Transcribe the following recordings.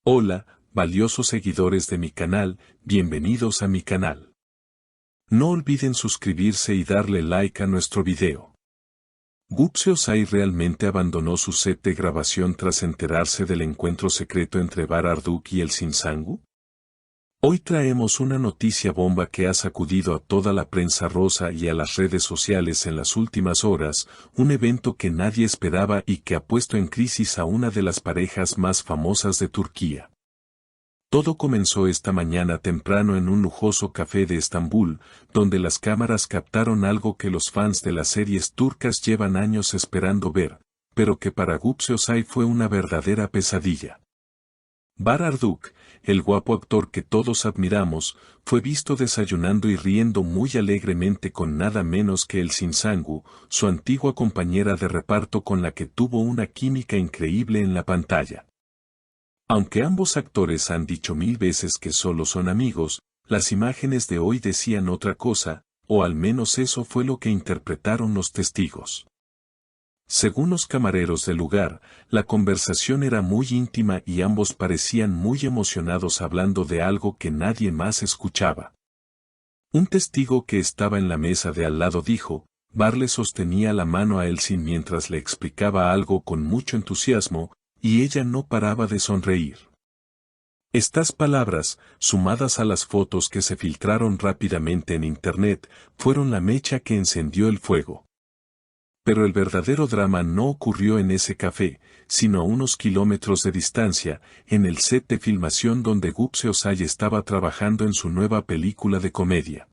Hola, valiosos seguidores de mi canal, bienvenidos a mi canal. No olviden suscribirse y darle like a nuestro video. Gupse Osai realmente abandonó su set de grabación tras enterarse del encuentro secreto entre Bararduk y el Sinsangu. Hoy traemos una noticia bomba que ha sacudido a toda la prensa rosa y a las redes sociales en las últimas horas, un evento que nadie esperaba y que ha puesto en crisis a una de las parejas más famosas de Turquía. Todo comenzó esta mañana temprano en un lujoso café de Estambul, donde las cámaras captaron algo que los fans de las series turcas llevan años esperando ver, pero que para Gupse Osai fue una verdadera pesadilla. Bararduk, el guapo actor que todos admiramos, fue visto desayunando y riendo muy alegremente con nada menos que el Sinsangu, su antigua compañera de reparto con la que tuvo una química increíble en la pantalla. Aunque ambos actores han dicho 1000 veces que solo son amigos, las imágenes de hoy decían otra cosa, o al menos eso fue lo que interpretaron los testigos. Según los camareros del lugar, la conversación era muy íntima y ambos parecían muy emocionados hablando de algo que nadie más escuchaba. Un testigo que estaba en la mesa de al lado dijo, Bar le sostenía la mano a Elsin mientras le explicaba algo con mucho entusiasmo, y ella no paraba de sonreír. Estas palabras, sumadas a las fotos que se filtraron rápidamente en internet, fueron la mecha que encendió el fuego. Pero el verdadero drama no ocurrió en ese café, sino a unos kilómetros de distancia, en el set de filmación donde Gupse Osai estaba trabajando en su nueva película de comedia.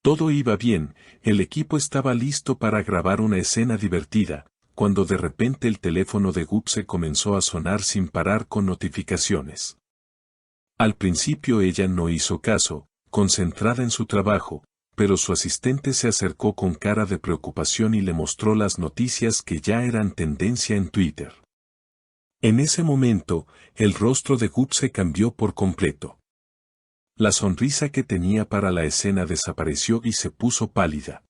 Todo iba bien, el equipo estaba listo para grabar una escena divertida, cuando de repente el teléfono de Gupse comenzó a sonar sin parar con notificaciones. Al principio ella no hizo caso, concentrada en su trabajo, pero su asistente se acercó con cara de preocupación y le mostró las noticias que ya eran tendencia en Twitter. En ese momento, el rostro de Gupse cambió por completo. La sonrisa que tenía para la escena desapareció y se puso pálida.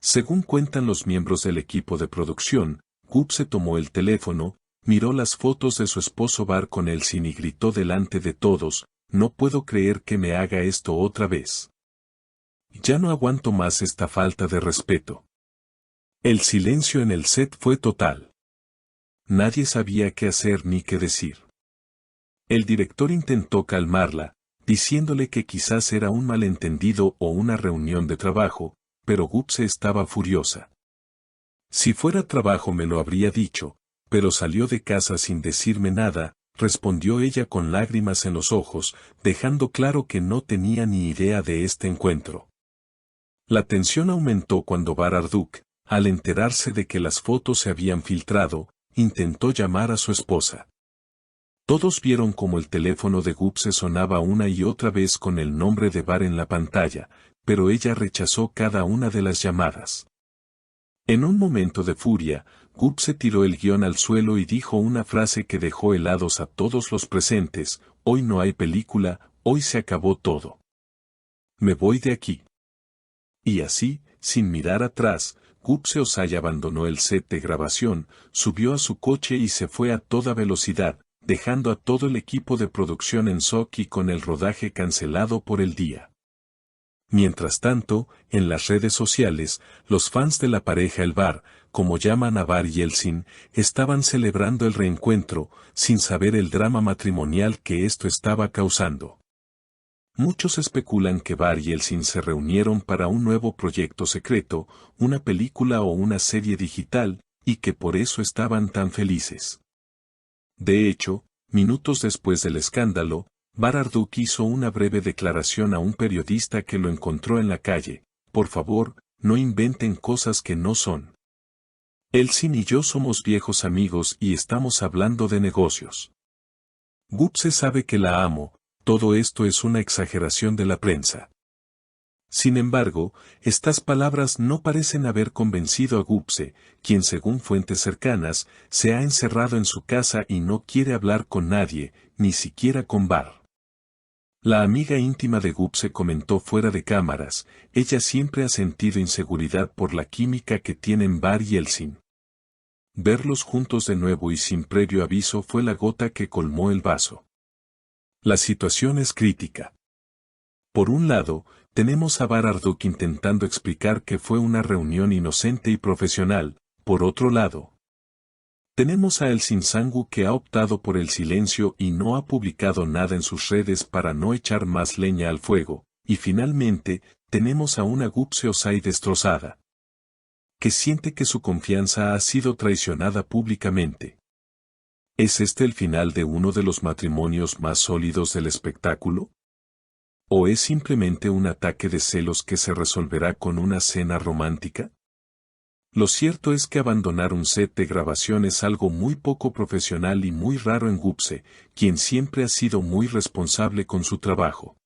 Según cuentan los miembros del equipo de producción, Gupse tomó el teléfono, miró las fotos de su esposo Bar con Elsin y gritó delante de todos, «No puedo creer que me haga esto otra vez. Ya no aguanto más esta falta de respeto». El silencio en el set fue total. Nadie sabía qué hacer ni qué decir. El director intentó calmarla, diciéndole que quizás era un malentendido o una reunión de trabajo, pero Gupse estaba furiosa. Si fuera trabajo me lo habría dicho, pero salió de casa sin decirme nada, respondió ella con lágrimas en los ojos, dejando claro que no tenía ni idea de este encuentro. La tensión aumentó cuando Bararduk, al enterarse de que las fotos se habían filtrado, intentó llamar a su esposa. Todos vieron cómo el teléfono de Gupse sonaba una y otra vez con el nombre de Bar en la pantalla, pero ella rechazó cada una de las llamadas. En un momento de furia, Gupse tiró el guión al suelo y dijo una frase que dejó helados a todos los presentes, «Hoy no hay película, hoy se acabó todo. Me voy de aquí». Y así, sin mirar atrás, Gupse Osai abandonó el set de grabación, subió a su coche y se fue a toda velocidad, dejando a todo el equipo de producción en shock y con el rodaje cancelado por el día. Mientras tanto, en las redes sociales, los fans de la pareja El Bar, como llaman a Bar y Elsin, estaban celebrando el reencuentro, sin saber el drama matrimonial que esto estaba causando. Muchos especulan que Bar y Elsin se reunieron para un nuevo proyecto secreto, una película o una serie digital, y que por eso estaban tan felices. De hecho, minutos después del escándalo, Bararduk hizo una breve declaración a un periodista que lo encontró en la calle, «Por favor, no inventen cosas que no son. Elsin y yo somos viejos amigos y estamos hablando de negocios. Gupse sabe que la amo, todo esto es una exageración de la prensa». Sin embargo, estas palabras no parecen haber convencido a Gupse, quien según fuentes cercanas, se ha encerrado en su casa y no quiere hablar con nadie, ni siquiera con Bar. La amiga íntima de Gupse comentó fuera de cámaras, ella siempre ha sentido inseguridad por la química que tienen Bar y Elsin. Verlos juntos de nuevo y sin previo aviso fue la gota que colmó el vaso. La situación es crítica. Por un lado, tenemos a Bararduk intentando explicar que fue una reunión inocente y profesional. Por otro lado, tenemos a El Sinsangu que ha optado por el silencio y no ha publicado nada en sus redes para no echar más leña al fuego. Y finalmente, tenemos a una Gupse Ozai destrozada, que siente que su confianza ha sido traicionada públicamente. ¿Es este el final de uno de los matrimonios más sólidos del espectáculo? ¿O es simplemente un ataque de celos que se resolverá con una cena romántica? Lo cierto es que abandonar un set de grabación es algo muy poco profesional y muy raro en Gupse, quien siempre ha sido muy responsable con su trabajo.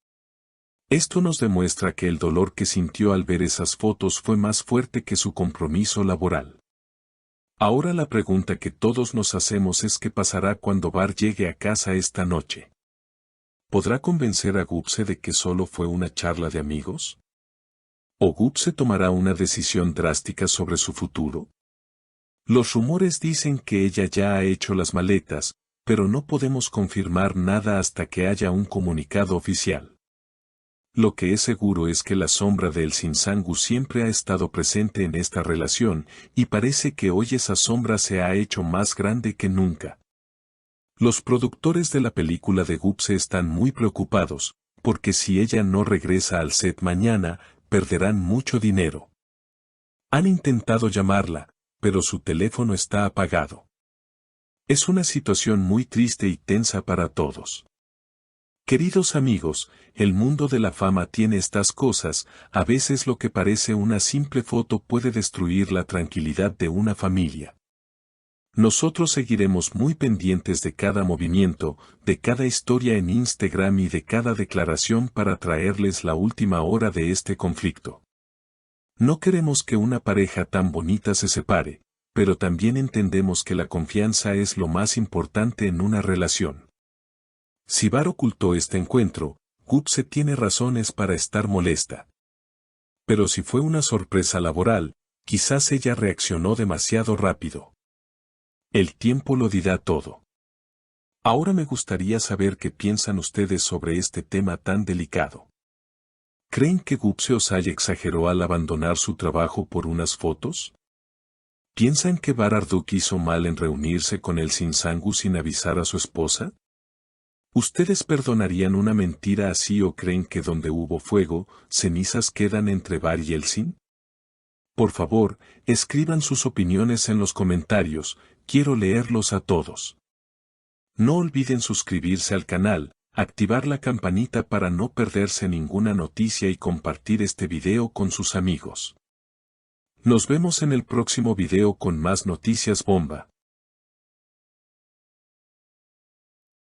Esto nos demuestra que el dolor que sintió al ver esas fotos fue más fuerte que su compromiso laboral. Ahora la pregunta que todos nos hacemos es qué pasará cuando Bar llegue a casa esta noche. ¿Podrá convencer a Gupse de que solo fue una charla de amigos? ¿O Gupse tomará una decisión drástica sobre su futuro? Los rumores dicen que ella ya ha hecho las maletas, pero no podemos confirmar nada hasta que haya un comunicado oficial. Lo que es seguro es que la sombra de El Sinsangu siempre ha estado presente en esta relación, y parece que hoy esa sombra se ha hecho más grande que nunca. Los productores de la película de Gupse están muy preocupados, porque si ella no regresa al set mañana, perderán mucho dinero. Han intentado llamarla, pero su teléfono está apagado. Es una situación muy triste y tensa para todos. Queridos amigos, el mundo de la fama tiene estas cosas, a veces lo que parece una simple foto puede destruir la tranquilidad de una familia. Nosotros seguiremos muy pendientes de cada movimiento, de cada historia en Instagram y de cada declaración para traerles la última hora de este conflicto. No queremos que una pareja tan bonita se separe, pero también entendemos que la confianza es lo más importante en una relación. Si Bar ocultó este encuentro, Gupse tiene razones para estar molesta. Pero si fue una sorpresa laboral, quizás ella reaccionó demasiado rápido. El tiempo lo dirá todo. Ahora me gustaría saber qué piensan ustedes sobre este tema tan delicado. ¿Creen que Gupse Ozai exageró al abandonar su trabajo por unas fotos? ¿Piensan que Bararduk hizo mal en reunirse con El Sinsangu sin avisar a su esposa? ¿Ustedes perdonarían una mentira así o creen que donde hubo fuego, cenizas quedan entre Bar y El Sin? Por favor, escriban sus opiniones en los comentarios, quiero leerlos a todos. No olviden suscribirse al canal, activar la campanita para no perderse ninguna noticia y compartir este video con sus amigos. Nos vemos en el próximo video con más noticias bomba.